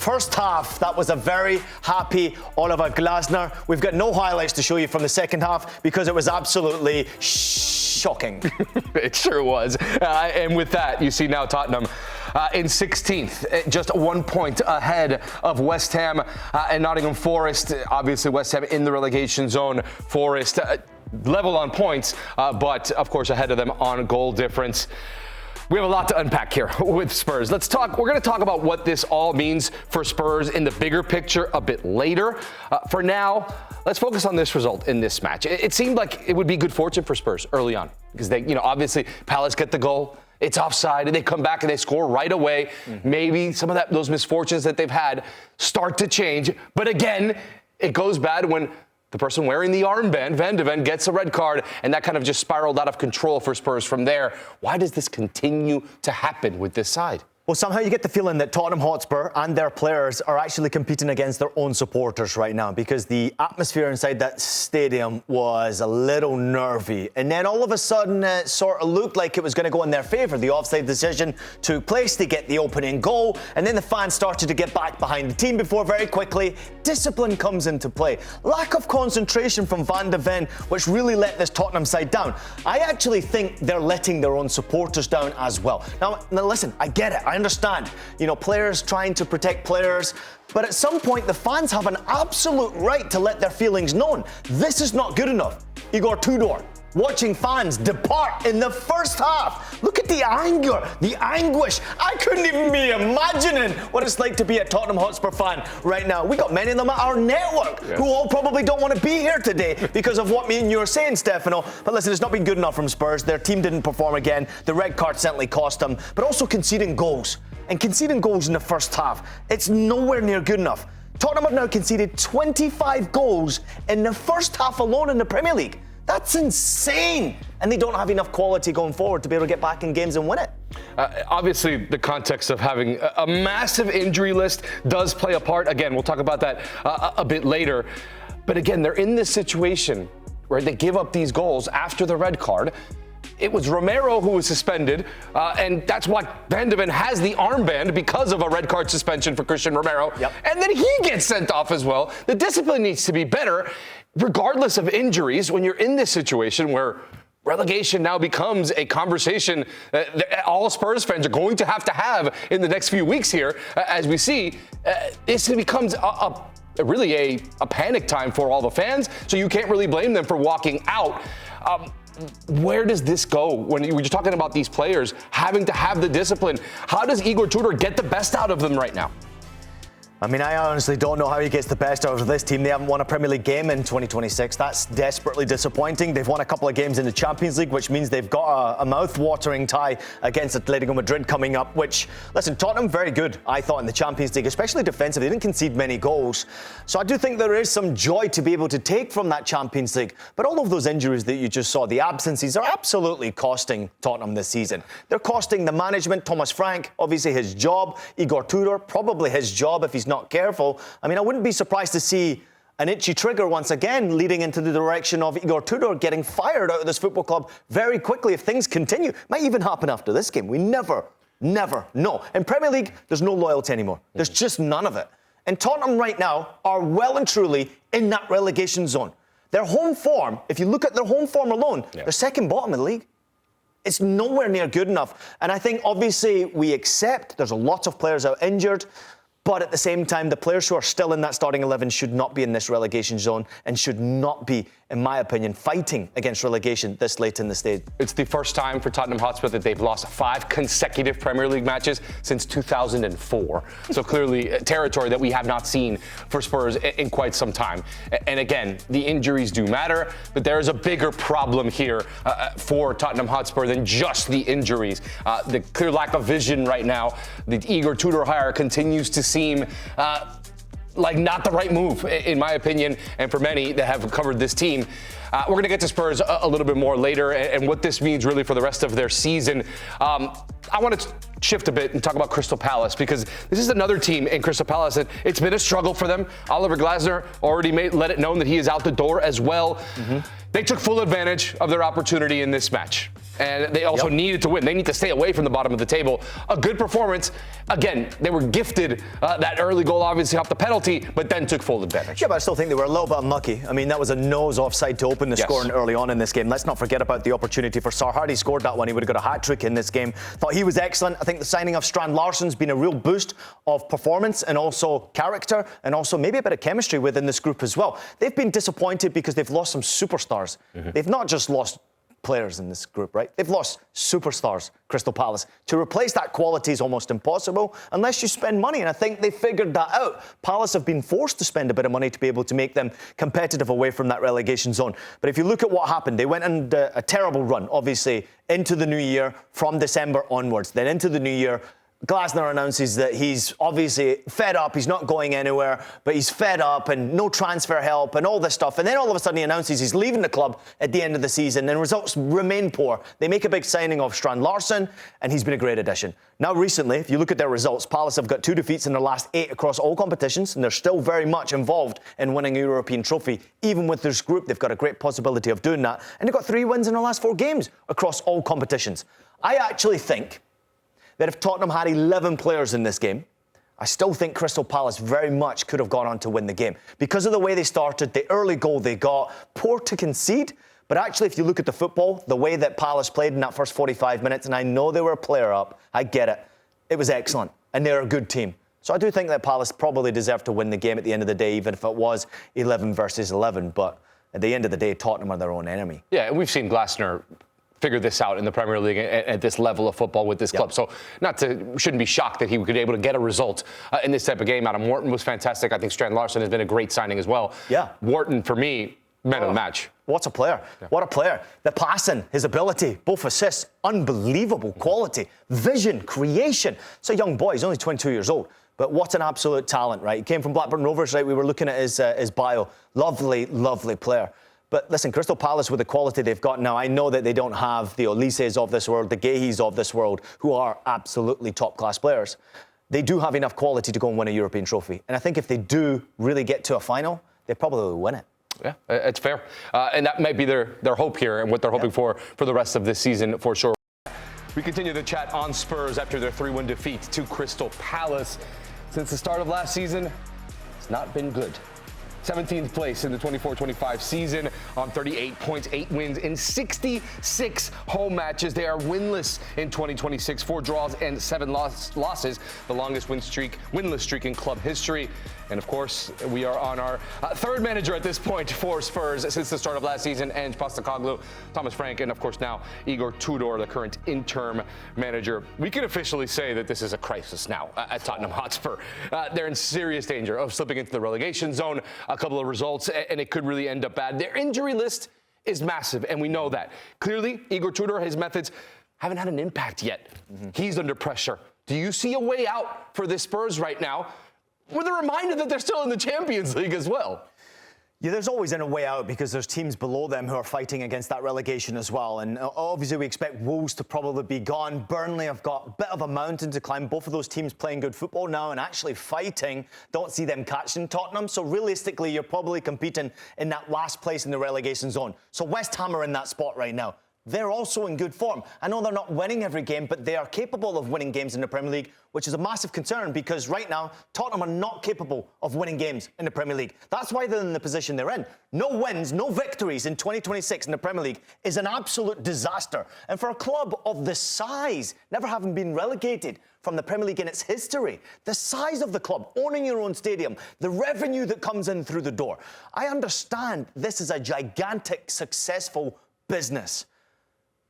first half, that was a very happy Oliver Glasner. We've got no highlights to show you from the second half because it was absolutely shocking. It sure was. And with that, you see now Tottenham in 16th, just 1 point ahead of West Ham and Nottingham Forest. Obviously, West Ham in the relegation zone. Forest level on points, but of course ahead of them on goal difference. We have a lot to unpack here with Spurs. We're going to talk about what this all means for Spurs in the bigger picture a bit later. For now, let's focus on this result in this match. It seemed like it would be good fortune for Spurs early on because they, obviously Palace get the goal. It's offside, and they come back and they score right away. Mm-hmm. Maybe some of those misfortunes that they've had start to change. But again, it goes bad when the person wearing the armband, Van de Ven, gets a red card, and that kind of just spiraled out of control for Spurs from there. Why does this continue to happen with this side? Well, somehow you get the feeling that Tottenham Hotspur and their players are actually competing against their own supporters right now because the atmosphere inside that stadium was a little nervy. And then all of a sudden, it sort of looked like it was going to go in their favour. The offside decision took place. They get the opening goal. And then the fans started to get back behind the team before very quickly discipline comes into play. Lack of concentration from Van de Ven, which really let this Tottenham side down. I actually think they're letting their own supporters down as well. Now listen, I get it. I understand, players trying to protect players, but at some point the fans have an absolute right to let their feelings known. This is not good enough. Igor Tudor watching fans depart in the first half. Look at the anger, the anguish. I couldn't even be imagining what it's like to be a Tottenham Hotspur fan right now. We got many of them at our network who all probably don't want to be here today because of what me and you are saying, Stefano. But listen, it's not been good enough from Spurs. Their team didn't perform again. The red card certainly cost them, but also conceding goals. And conceding goals in the first half, it's nowhere near good enough. Tottenham have now conceded 25 goals in the first half alone in the Premier League. That's insane. And they don't have enough quality going forward to be able to get back in games and win it. Obviously, the context of having a massive injury list does play a part. Again, we'll talk about that a bit later. But again, they're in this situation where they give up these goals after the red card. It was Romero who was suspended, and that's why Van de Ven has the armband because of a red card suspension for Christian Romero. Yep. And then he gets sent off as well. The discipline needs to be better, regardless of injuries, when you're in this situation where relegation now becomes a conversation that all Spurs fans are going to have in the next few weeks here, as we see. This becomes really a panic time for all the fans, so you can't really blame them for walking out. Where does this go when you're talking about these players having to have the discipline? How does Igor Tudor get the best out of them right now? I mean, I honestly don't know how he gets the best out of this team. They haven't won a Premier League game in 2026. That's desperately disappointing. They've won a couple of games in the Champions League, which means they've got a mouth-watering tie against Atletico Madrid coming up, which, listen, Tottenham very good, I thought, in the Champions League, especially defensively. They didn't concede many goals. So I do think there is some joy to be able to take from that Champions League. But all of those injuries that you just saw, the absences, are absolutely costing Tottenham this season. They're costing the management, Thomas Frank, obviously his job, Igor Tudor, probably his job if he's not careful. I mean, I wouldn't be surprised to see an itchy trigger once again leading into the direction of Igor Tudor getting fired out of this football club very quickly if things continue. Might even happen after this game. We never know. In Premier League, there's no loyalty anymore. There's just none of it. And Tottenham right now are well and truly in that relegation zone. Their home form, if you look at their home form alone, they're second bottom in the league. It's nowhere near good enough. And I think obviously we accept there's a lot of players out injured. But at the same time, the players who are still in that starting 11 should not be in this relegation zone and should not be, in my opinion, fighting against relegation this late in the stage. It's the first time for Tottenham Hotspur that they've lost 5 consecutive Premier League matches since 2004. So clearly territory that we have not seen for Spurs in quite some time. And again, the injuries do matter, but there is a bigger problem here for Tottenham Hotspur than just the injuries. The clear lack of vision right now. The Igor Tudor hire continues to seem like not the right move, in my opinion, and for many that have covered this team. We're going to get to Spurs a little bit more later and what this means really for the rest of their season. I want to shift a bit and talk about Crystal Palace because this is another team in Crystal Palace that it's been a struggle for them. Oliver Glasner already let it known that he is out the door as well. Mm-hmm. They took full advantage of their opportunity in this match. And they also needed to win. They need to stay away from the bottom of the table. A good performance. Again, they were gifted that early goal, obviously, off the penalty, but then took full advantage. Yeah, but I still think they were a little bit unlucky. I mean, that was a nose offside to open the scoring early on in this game. Let's not forget about the opportunity for Sarr. Hardy scored that one. He would have got a hat-trick in this game. Thought he was excellent. I think the signing of Strand Larsson's been a real boost of performance and also character and also maybe a bit of chemistry within this group as well. They've been disappointed because they've lost some superstars. They've not just lost players in this group, right? They've lost superstars, Crystal Palace. To replace that quality is almost impossible unless you spend money, and I think they figured that out. Palace have been forced to spend a bit of money to be able to make them competitive away from that relegation zone. But if you look at what happened, they went on a terrible run, obviously, into the new year from December onwards. Then into the new year, Gallagher announces that he's obviously fed up, he's not going anywhere, but he's fed up and no transfer help and all this stuff. And then all of a sudden he announces he's leaving the club at the end of the season and results remain poor. They make a big signing of Strand Larsson and he's been a great addition. Now recently, if you look at their results, Palace have got 2 defeats in their last 8 across all competitions and they're still very much involved in winning a European trophy. Even with this group, they've got a great possibility of doing that. And they've got 3 wins in their last 4 games across all competitions. I actually think that if Tottenham had 11 players in this game, I still think Crystal Palace very much could have gone on to win the game. Because of the way they started, the early goal they got, poor to concede. But actually, if you look at the football, the way that Palace played in that first 45 minutes, and I know they were a player up, I get it. It was excellent, and they're a good team. So I do think that Palace probably deserved to win the game at the end of the day, even if it was 11 versus 11. But at the end of the day, Tottenham are their own enemy. Yeah, and we've seen Gallagher figure this out in the Premier League at this level of football with this club. So shouldn't be shocked that he could be able to get a result in this type of game. Adam Wharton was fantastic. I think Strand Larsson has been a great signing as well. Yeah. Wharton, for me, man of the match. What a player. Yeah. What a player. The passing, his ability, both assists, unbelievable quality, vision, creation. It's a young boy. He's only 22 years old. But what an absolute talent, right? He came from Blackburn Rovers, right? We were looking at his bio. Lovely, lovely player. But listen, Crystal Palace, with the quality they've got now, I know that they don't have the Olises of this world, the Gahys of this world, who are absolutely top-class players. They do have enough quality to go and win a European trophy. And I think if they do really get to a final, they probably will win it. Yeah, it's fair. And that might be their hope here and what they're hoping for the rest of this season, for sure. We continue the chat on Spurs after their 3-1 defeat to Crystal Palace. Since the start of last season, it's not been good. 17th place in the 24-25 season on 38 points, 8 wins in 66 home matches. They are winless in 2026, 4 draws and 7 losses, the longest winless streak in club history. And of course, we are on our 3rd manager at this point for Spurs since the start of last season, Ange Postecoglou, Thomas Frank, and of course now Igor Tudor, the current interim manager. We can officially say that this is a crisis now at Tottenham Hotspur. They're in serious danger of slipping into the relegation zone. A couple of results, and it could really end up bad. Their injury list is massive, and we know that. Clearly, Igor Tudor, his methods haven't had an impact yet. He's under pressure. Do you see a way out for the Spurs right now, with a reminder that they're still in the Champions League as well? Yeah, there's always a way out because there's teams below them who are fighting against that relegation as well. And obviously we expect Wolves to probably be gone. Burnley have got a bit of a mountain to climb. Both of those teams playing good football now and actually fighting. Don't see them catching Tottenham. So realistically, you're probably competing in that last place in the relegation zone. So West Ham are in that spot right now. They're also in good form. I know they're not winning every game, but they are capable of winning games in the Premier League, which is a massive concern because right now, Tottenham are not capable of winning games in the Premier League. That's why they're in the position they're in. No wins, no victories in 2026 in the Premier League is an absolute disaster. And for a club of this size, never having been relegated from the Premier League in its history, the size of the club, owning your own stadium, the revenue that comes in through the door. I understand this is a gigantic, successful business.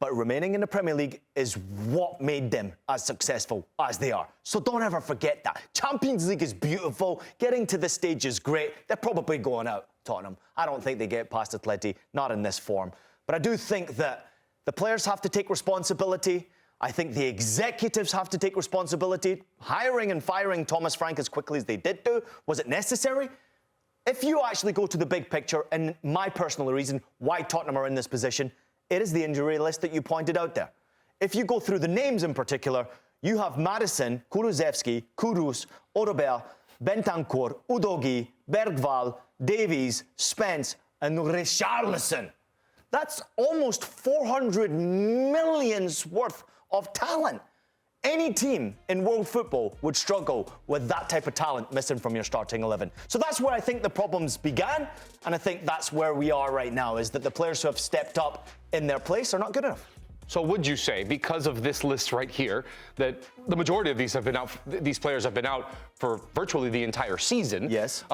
But remaining in the Premier League is what made them as successful as they are. So don't ever forget that. Champions League is beautiful. Getting to this stage is great. They're probably going out, Tottenham. I don't think they get past Atleti, not in this form. But I do think that the players have to take responsibility. I think the executives have to take responsibility. Hiring and firing Thomas Frank as quickly as they did do, was it necessary? If you actually go to the big picture, and my personal reason why Tottenham are in this position, it is the injury list that you pointed out there. If you go through the names in particular, you have Madison, Kulusevski, Kudus, Orobert, Bentancur, Udogi, Bergval, Davies, Spence, and Richarlison. That's almost 400 million's worth of talent. Any team in world football would struggle with that type of talent missing from your starting 11. So that's where I think the problems began, and I think that's where we are right now, is that the players who have stepped up in their place are not good enough. So would you say, because of this list right here, that the majority of these players have been out for virtually the entire season? Yes.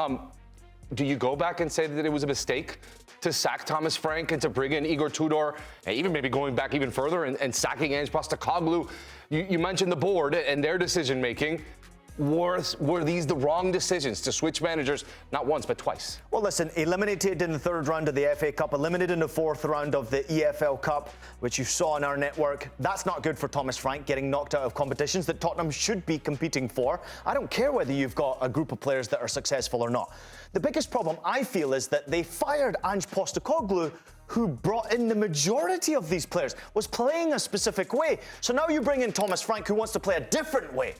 Do you go back and say that it was a mistake to sack Thomas Frank and to bring in Igor Tudor, and even maybe going back even further and sacking Ange Postecoglou? You mentioned the board and their decision-making. Were these the wrong decisions to switch managers not once but twice? Well, listen, eliminated in the third round of the FA Cup, eliminated in the fourth round of the EFL Cup, which you saw on our network. That's not good for Thomas Frank, getting knocked out of competitions that Tottenham should be competing for. I don't care whether you've got a group of players that are successful or not. The biggest problem, I feel, is that they fired Ange Postecoglou, who brought in the majority of these players, was playing a specific way. So now you bring in Thomas Frank, who wants to play a different way.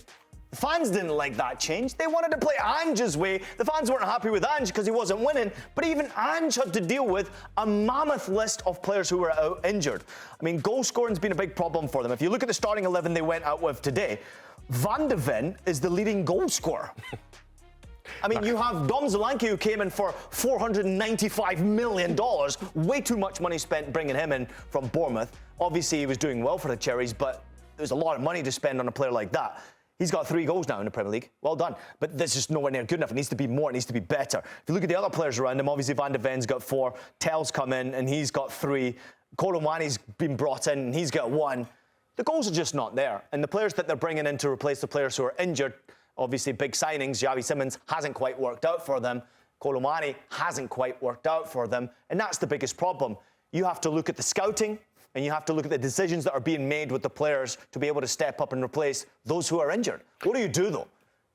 The fans didn't like that change. They wanted to play Ange's way. The fans weren't happy with Ange because he wasn't winning, but even Ange had to deal with a mammoth list of players who were out injured. I mean, goal scoring's been a big problem for them. If you look at the starting 11 they went out with today, Van de Ven is the leading goal scorer. I mean, you have Dom Solanke, who came in for $495 million. Way too much money spent bringing him in from Bournemouth. Obviously, he was doing well for the Cherries, but there's a lot of money to spend on a player like that. He's got 3 goals now in the Premier League. Well done. But that's just nowhere near good enough. It needs to be more. It needs to be better. If you look at the other players around him, obviously Van de Ven's got 4. Tell's come in, and he's got 3. Kolomwani's been brought in, and he's got 1. The goals are just not there. And the players that they're bringing in to replace the players who are injured, obviously big signings, Xavi Simons hasn't quite worked out for them. Kolomwani hasn't quite worked out for them. And that's the biggest problem. You have to look at the scouting, and you have to look at the decisions that are being made with the players to be able to step up and replace those who are injured. What do you do, though?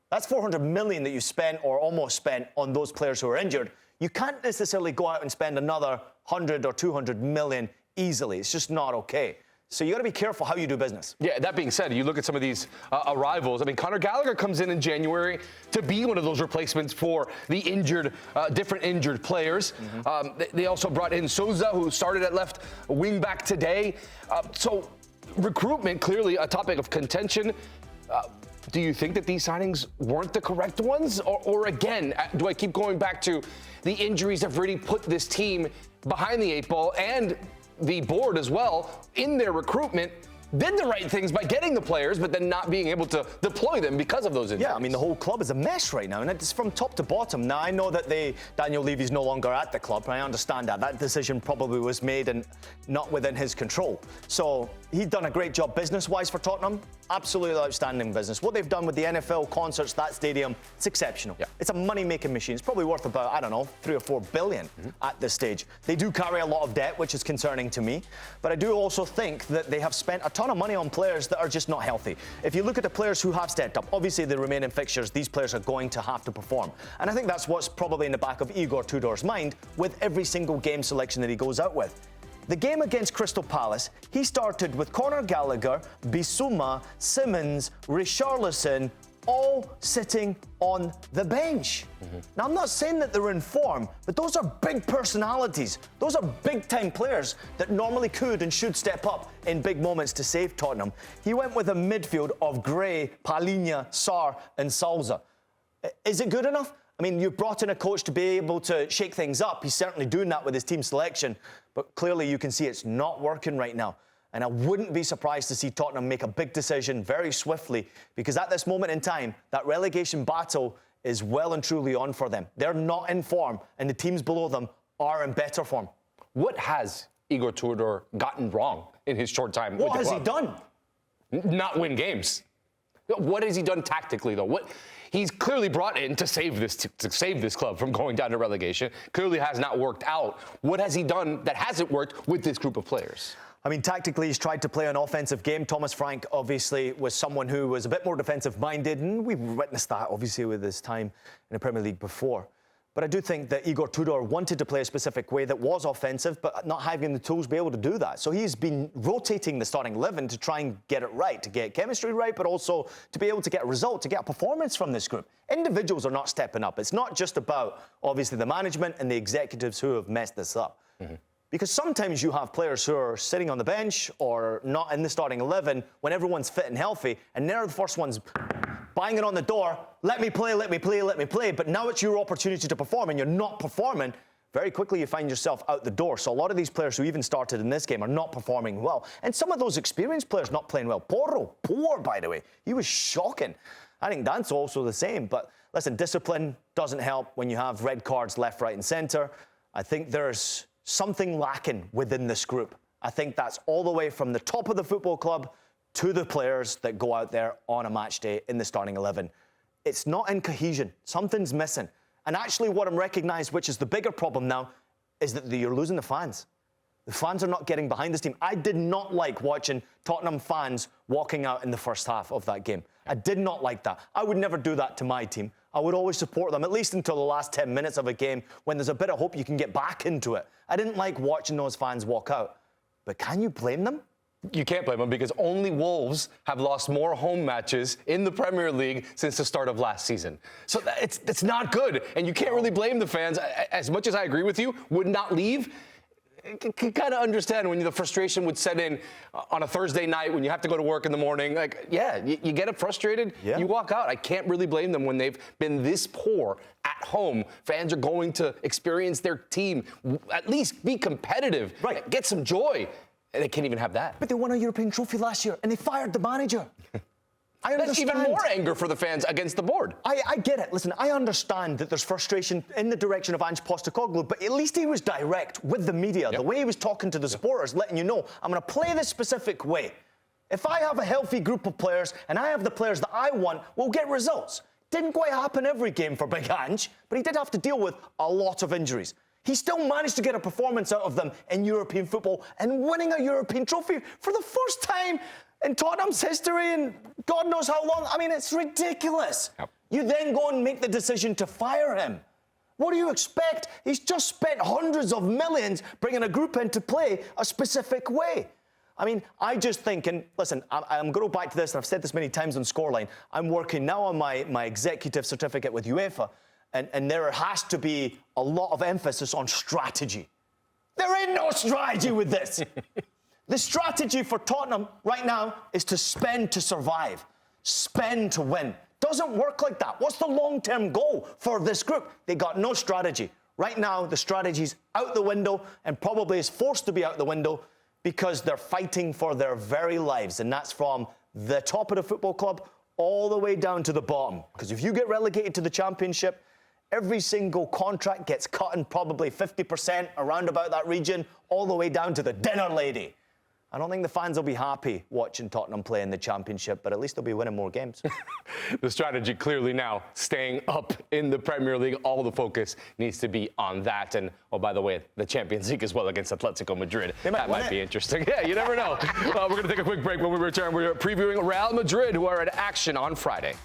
That's 400 million that you spent or almost spent on those players who are injured. You can't necessarily go out and spend another 100 or 200 million easily. It's just not okay. So you got to be careful how you do business. Yeah, that being said, you look at some of these arrivals. I mean, Conor Gallagher comes in January to be one of those replacements for the injured, different injured players. They also brought in Souza, who started at left wing back today. So recruitment, clearly a topic of contention. Do you think that these signings weren't the correct ones? Or again, do I keep going back to the injuries have really put this team behind the 8 ball, and the board as well in their recruitment did the right things by getting the players, but then not being able to deploy them because of those injuries? Yeah, I mean, the whole club is a mess right now, and it's from top to bottom. Now, I know that Daniel Levy's no longer at the club, and I understand that. That decision probably was made and not within his control. So he's done a great job business-wise for Tottenham. Absolutely outstanding business. What they've done with the NFL concerts, that stadium, it's exceptional. Yeah. It's a money-making machine. It's probably worth about, I don't know, 3 or 4 billion at this stage. They do carry a lot of debt, which is concerning to me. But I do also think that they have spent a ton of money on players that are just not healthy. If you look at the players who have stepped up, obviously the remaining fixtures, these players are going to have to perform. And I think that's what's probably in the back of Igor Tudor's mind with every single game selection that he goes out with. The game against Crystal Palace, he started with Conor Gallagher, Bissouma, Simons, Richarlison, all sitting on the bench. Now, I'm not saying that they're in form, but those are big personalities. Those are big-time players that normally could and should step up in big moments to save Tottenham. He went with a midfield of Gray, Palhinha, Sarr, and Souza. Is it good enough? I mean, you've brought in a coach to be able to shake things up. He's certainly doing that with his team selection, but clearly you can see it's not working right now. And I wouldn't be surprised to see Tottenham make a big decision very swiftly, because at this moment in time, that relegation battle is well and truly on for them. They're not in form, and the teams below them are in better form. What has Igor Tudor gotten wrong in his short time with the club? What has he done? Not win games. What has he done tactically, though? He's clearly brought in to save this club from going down to relegation. Clearly has not worked out. What has he done that hasn't worked with this group of players? I mean, tactically, he's tried to play an offensive game. Thomas Frank, obviously, was someone who was a bit more defensive-minded, and we've witnessed that, obviously, with his time in the Premier League before. But I do think that Igor Tudor wanted to play a specific way that was offensive, but not having the tools to be able to do that. So he's been rotating the starting 11 to try and get it right, to get chemistry right, but also to be able to get a result, to get a performance from this group. Individuals are not stepping up. It's not just about, obviously, the management and the executives who have messed this up. Because sometimes you have players who are sitting on the bench or not in the starting 11 when everyone's fit and healthy, and they're the first ones banging on the door, let me play, let me play, let me play. But now it's your opportunity to perform, and you're not performing. Very quickly you find yourself out the door. So a lot of these players who even started in this game are not performing well. And some of those experienced players not playing well. Poor, by the way. He was shocking. I think that's also the same. But listen, discipline doesn't help when you have red cards left, right, and centre. I think there's something lacking within this group. I think that's all the way from the top of the football club to the players that go out there on a match day in the starting 11. It's not in cohesion. Something's missing. And actually what I'm recognised, which is the bigger problem now, is that you're losing the fans. The fans are not getting behind this team. I did not like watching Tottenham fans walking out in the first half of that game. I did not like that. I would never do that to my team. I would always support them, at least until the last 10 minutes of a game when there's a bit of hope you can get back into it. I didn't like watching those fans walk out. But can you blame them? You can't blame them because only Wolves have lost more home matches in the Premier League since the start of last season. So it's not good, and you can't really blame the fans. As much as I agree with you, would not leave. I can kind of understand when the frustration would set in on a Thursday night when you have to go to work in the morning. Like, yeah, you get frustrated, you walk out. I can't really blame them when they've been this poor at home. Fans are going to experience their team, at least be competitive, get some joy. And they can't even have that. But they won a European trophy last year, and they fired the manager. That's even more anger for the fans against the board. I get it. Listen, I understand that there's frustration in the direction of Ange Postecoglou, but at least he was direct with the media. The way he was talking to the supporters, letting you know, I'm going to play this specific way. If I have a healthy group of players, and I have the players that I want, we'll get results. Didn't quite happen every game for Big Ange, but he did have to deal with a lot of injuries. He still managed to get a performance out of them in European football and winning a European trophy for the first time in Tottenham's history in God knows how long. I mean, it's ridiculous. You then go and make the decision to fire him. What do you expect? He's just spent hundreds of millions bringing a group in to play a specific way. I mean, I just think, and listen, I'm going to go back to this, and I've said this many times on Scoreline. I'm working now on my executive certificate with UEFA. And there has to be a lot of emphasis on strategy. There ain't no strategy with this. The strategy for Tottenham right now is to spend to survive, spend to win. Doesn't work like that. What's the long-term goal for this group? They got no strategy. Right now, the strategy's out the window and probably is forced to be out the window because they're fighting for their very lives. And that's from the top of the football club all the way down to the bottom. Because if you get relegated to the Championship, every single contract gets cut in probably 50% around about that region, all the way down to the dinner lady. I don't think the fans will be happy watching Tottenham play in the Championship, but at least they'll be winning more games. The strategy clearly now staying up in the Premier League. All the focus needs to be on that. And, oh, by the way, the Champions League as well against Atletico Madrid. That might be interesting. Yeah, you never know. We're going to take a quick break. When we return, we're previewing Real Madrid, who are in action on Friday.